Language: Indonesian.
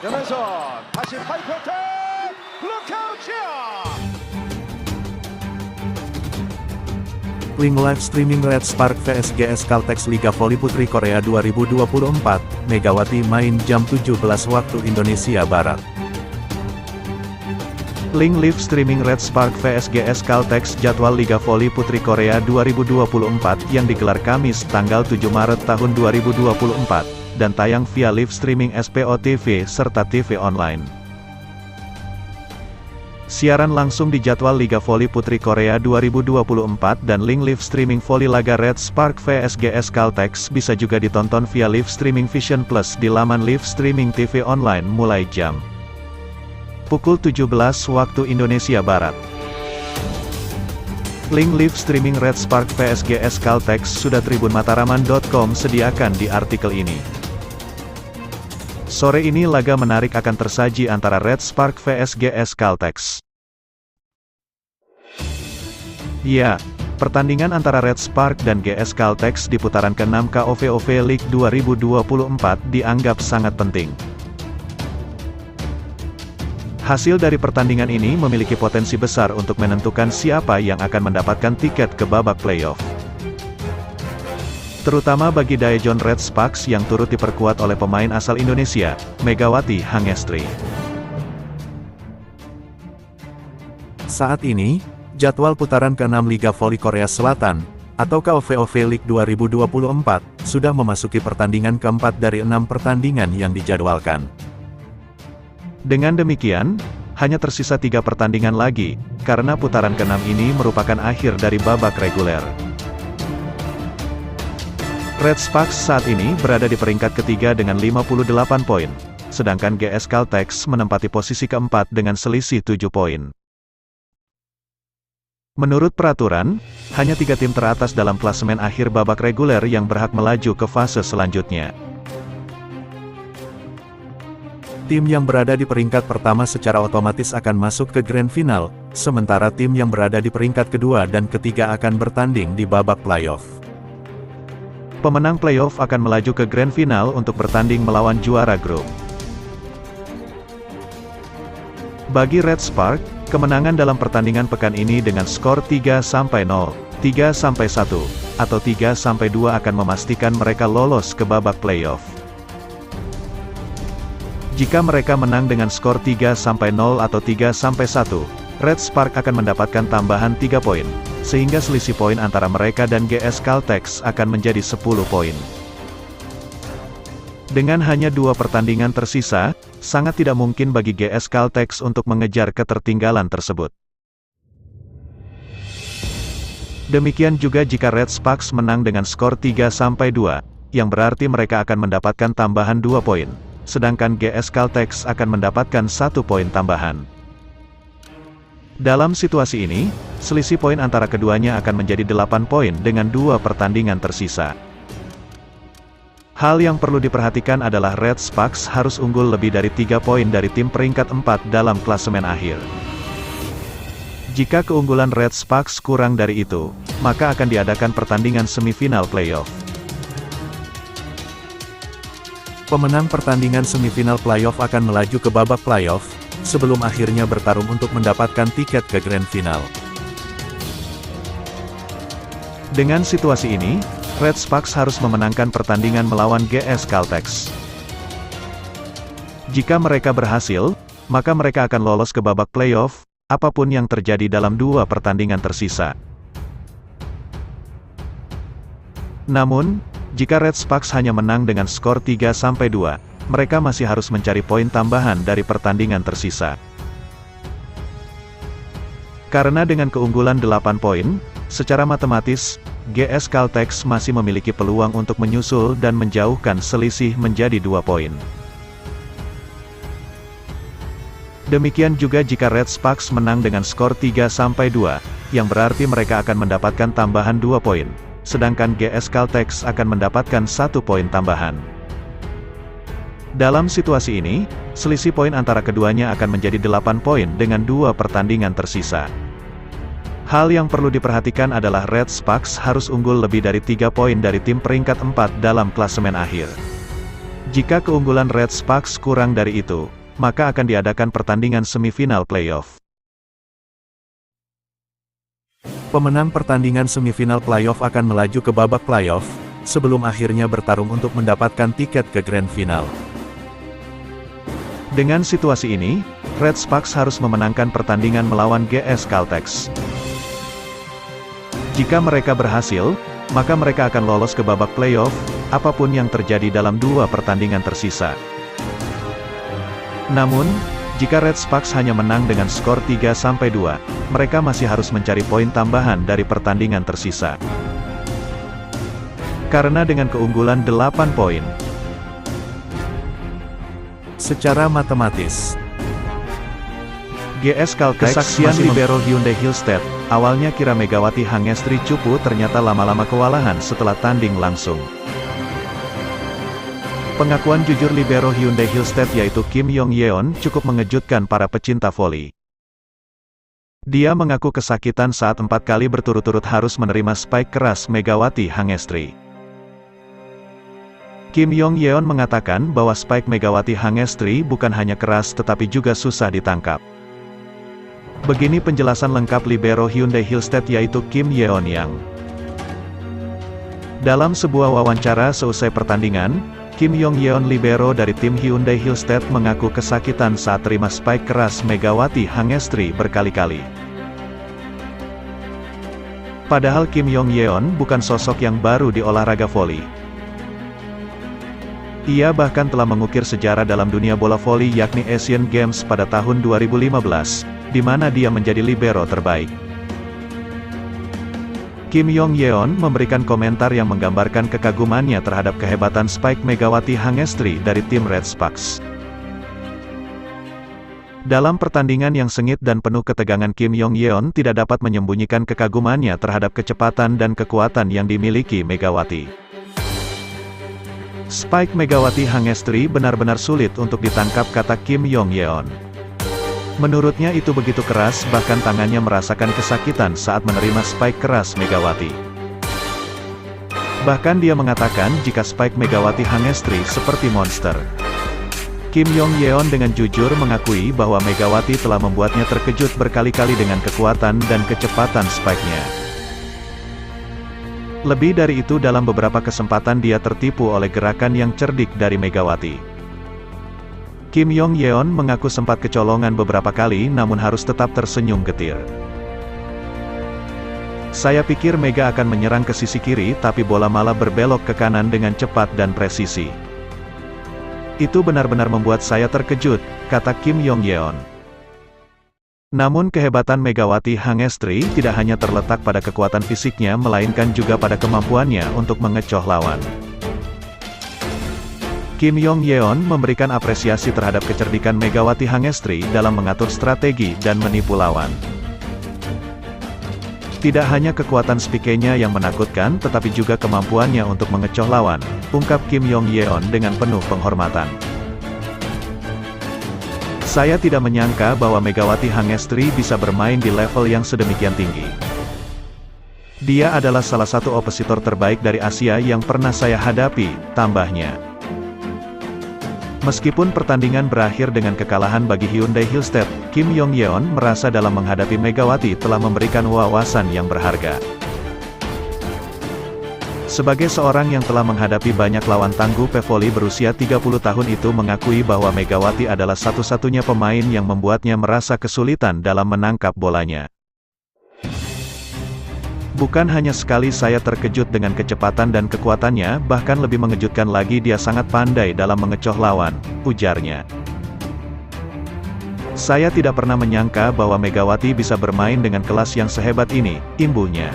그러면서 다시 파이프 어택 블록아웃 샷. Link live streaming Red Spark vs GS Caltex Liga Voli Putri Korea 2024, Megawati main jam 17 waktu Indonesia Barat. Link live streaming Red Spark vs GS Caltex jadwal Liga Voli Putri Korea 2024 yang digelar Kamis tanggal 7 Maret tahun 2024, dan tayang via live streaming SPO TV serta TV online. Siaran langsung di jadwal Liga Voli Putri Korea 2024 dan link live streaming voli laga Red Spark vs GS Caltex bisa juga ditonton via live streaming Vision Plus di laman live streaming TV online mulai jam pukul 17 waktu Indonesia Barat. Link live streaming Red Spark vs GS Caltex sudah tribunmataraman.com sediakan di artikel ini. Sore ini laga menarik akan tersaji antara Red Spark vs GS Caltex. Ya, pertandingan antara Red Spark dan GS Caltex di putaran ke-6 KOVOV League 2024 dianggap sangat penting. Hasil dari pertandingan ini memiliki potensi besar untuk menentukan siapa yang akan mendapatkan tiket ke babak playoff. Terutama bagi Daejeon Red Sparks yang turut diperkuat oleh pemain asal Indonesia, Megawati Hangestri. Saat ini, jadwal putaran ke-6 Liga Voli Korea Selatan, atau KOVOV League 2024, sudah memasuki pertandingan keempat dari 6 pertandingan yang dijadwalkan. Dengan demikian, hanya tersisa 3 pertandingan lagi, karena putaran ke-6 ini merupakan akhir dari babak reguler. Red Sparks saat ini berada di peringkat ketiga dengan 58 poin, sedangkan GS Caltex menempati posisi keempat dengan selisih 7 poin. Menurut peraturan, hanya 3 tim teratas dalam klasemen akhir babak reguler yang berhak melaju ke fase selanjutnya. Tim yang berada di peringkat pertama secara otomatis akan masuk ke Grand Final, sementara tim yang berada di peringkat kedua dan ketiga akan bertanding di babak playoff. Pemenang playoff akan melaju ke Grand Final untuk bertanding melawan juara grup. Bagi Red Spark, kemenangan dalam pertandingan pekan ini dengan skor 3-0, 3-1, atau 3-2 akan memastikan mereka lolos ke babak playoff. Jika mereka menang dengan skor 3-0 atau 3-1, Red Spark akan mendapatkan tambahan 3 poin, sehingga selisih poin antara mereka dan GS Caltex akan menjadi 10 poin. Dengan hanya 2 pertandingan tersisa, sangat tidak mungkin bagi GS Caltex untuk mengejar ketertinggalan tersebut. Demikian juga jika Red Sparks menang dengan skor 3-2, yang berarti mereka akan mendapatkan tambahan 2 poin, sedangkan GS Caltex akan mendapatkan 1 poin tambahan. Dalam situasi ini, selisih poin antara keduanya akan menjadi 8 poin dengan 2 pertandingan tersisa. Hal yang perlu diperhatikan adalah Red Sparks harus unggul lebih dari 3 poin dari tim peringkat 4 dalam klasemen akhir. Jika keunggulan Red Sparks kurang dari itu, maka akan diadakan pertandingan semifinal playoff. Pemenang pertandingan semifinal playoff akan melaju ke babak playoff, sebelum akhirnya bertarung untuk mendapatkan tiket ke Grand Final. Dengan situasi ini, Red Sparks harus memenangkan pertandingan melawan GS Caltex. Jika mereka berhasil, maka mereka akan lolos ke babak playoff, apapun yang terjadi dalam 2 pertandingan tersisa. Namun, jika Red Sparks hanya menang dengan skor 3-2, mereka masih harus mencari poin tambahan dari pertandingan tersisa. Karena dengan keunggulan 8 poin, secara matematis, GS Caltex masih memiliki peluang untuk menyusul dan menjauhkan selisih menjadi 2 poin. Demikian juga jika Red Sparks menang dengan skor 3-2, yang berarti mereka akan mendapatkan tambahan 2 poin, sedangkan GS Caltex akan mendapatkan 1 poin tambahan. Dalam situasi ini, selisih poin antara keduanya akan menjadi 8 poin dengan 2 pertandingan tersisa. Hal yang perlu diperhatikan adalah Red Sparks harus unggul lebih dari 3 poin dari tim peringkat 4 dalam klasemen akhir. Jika keunggulan Red Sparks kurang dari itu, maka akan diadakan pertandingan semifinal playoff. Pemenang pertandingan semifinal playoff akan melaju ke babak playoff, sebelum akhirnya bertarung untuk mendapatkan tiket ke grand final. Dengan situasi ini, Red Sparks harus memenangkan pertandingan melawan GS Caltex. Jika mereka berhasil, maka mereka akan lolos ke babak playoff, apapun yang terjadi dalam dua pertandingan tersisa. Namun, jika Red Sparks hanya menang dengan skor 3-2, mereka masih harus mencari poin tambahan dari pertandingan tersisa. Karena dengan keunggulan 8 poin, secara matematis, GS Caltex kesaksian libero Hyundai Hillstead, awalnya kira Megawati Hangestri cupu ternyata lama-lama kewalahan setelah tanding langsung. Pengakuan jujur libero Hyundai Hillstead yaitu Kim Yong Yeon cukup mengejutkan para pecinta voli. Dia mengaku kesakitan saat 4 kali berturut-turut harus menerima spike keras Megawati Hangestri. Kim Yong Yeon mengatakan bahwa spike Megawati Hangestri bukan hanya keras tetapi juga susah ditangkap. Begini penjelasan lengkap libero Hyundai Hillstead yaitu Kim Yeon Yang. Dalam sebuah wawancara seusai pertandingan, Kim Yong Yeon libero dari tim Hyundai Hillstead mengaku kesakitan saat terima spike keras Megawati Hangestri berkali-kali. Padahal Kim Yong Yeon bukan sosok yang baru di olahraga voli. Ia bahkan telah mengukir sejarah dalam dunia bola voli yakni Asian Games pada tahun 2015, di mana dia menjadi libero terbaik. Kim Yong Yeon memberikan komentar yang menggambarkan kekagumannya terhadap kehebatan spike Megawati Hangestri dari tim Red Sparks. Dalam pertandingan yang sengit dan penuh ketegangan, Kim Yong Yeon tidak dapat menyembunyikan kekagumannya terhadap kecepatan dan kekuatan yang dimiliki Megawati. Spike Megawati Hangestri benar-benar sulit untuk ditangkap, kata Kim Yong Yeon. Menurutnya itu begitu keras, bahkan tangannya merasakan kesakitan saat menerima spike keras Megawati. Bahkan dia mengatakan jika spike Megawati Hangestri seperti monster. Kim Yong Yeon dengan jujur mengakui bahwa Megawati telah membuatnya terkejut berkali-kali dengan kekuatan dan kecepatan spike-nya. Lebih dari itu, dalam beberapa kesempatan dia tertipu oleh gerakan yang cerdik dari Megawati. Kim Yong Yeon mengaku sempat kecolongan beberapa kali namun harus tetap tersenyum getir. Saya pikir Mega akan menyerang ke sisi kiri tapi bola malah berbelok ke kanan dengan cepat dan presisi. Itu benar-benar membuat saya terkejut, kata Kim Yong Yeon. Namun kehebatan Megawati Hangestri tidak hanya terletak pada kekuatan fisiknya melainkan juga pada kemampuannya untuk mengecoh lawan. Kim Yong Yeon memberikan apresiasi terhadap kecerdikan Megawati Hangestri dalam mengatur strategi dan menipu lawan. Tidak hanya kekuatan spike-nya yang menakutkan tetapi juga kemampuannya untuk mengecoh lawan, ungkap Kim Yong Yeon dengan penuh penghormatan. Saya tidak menyangka bahwa Megawati Hangestri bisa bermain di level yang sedemikian tinggi. Dia adalah salah satu opositor terbaik dari Asia yang pernah saya hadapi, tambahnya. Meskipun pertandingan berakhir dengan kekalahan bagi Hyundai Hillstead, Kim Yong Yeon merasa dalam menghadapi Megawati telah memberikan wawasan yang berharga. Sebagai seorang yang telah menghadapi banyak lawan tangguh, pevoli berusia 30 tahun itu mengakui bahwa Megawati adalah satu-satunya pemain yang membuatnya merasa kesulitan dalam menangkap bolanya. Bukan hanya sekali saya terkejut dengan kecepatan dan kekuatannya, bahkan lebih mengejutkan lagi dia sangat pandai dalam mengecoh lawan, ujarnya. Saya tidak pernah menyangka bahwa Megawati bisa bermain dengan kelas yang sehebat ini, imbuhnya.